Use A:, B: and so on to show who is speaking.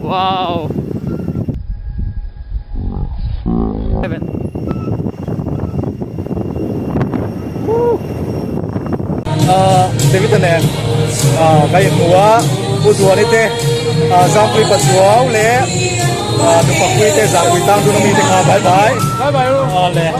A: Wow. Heaven.
B: David nè cái múa bu chùa này thế giang quy bát chúa lẽ được phát huy thế giang quy tăng du nam đi thế bye bye
A: Bye bye.
B: lẽ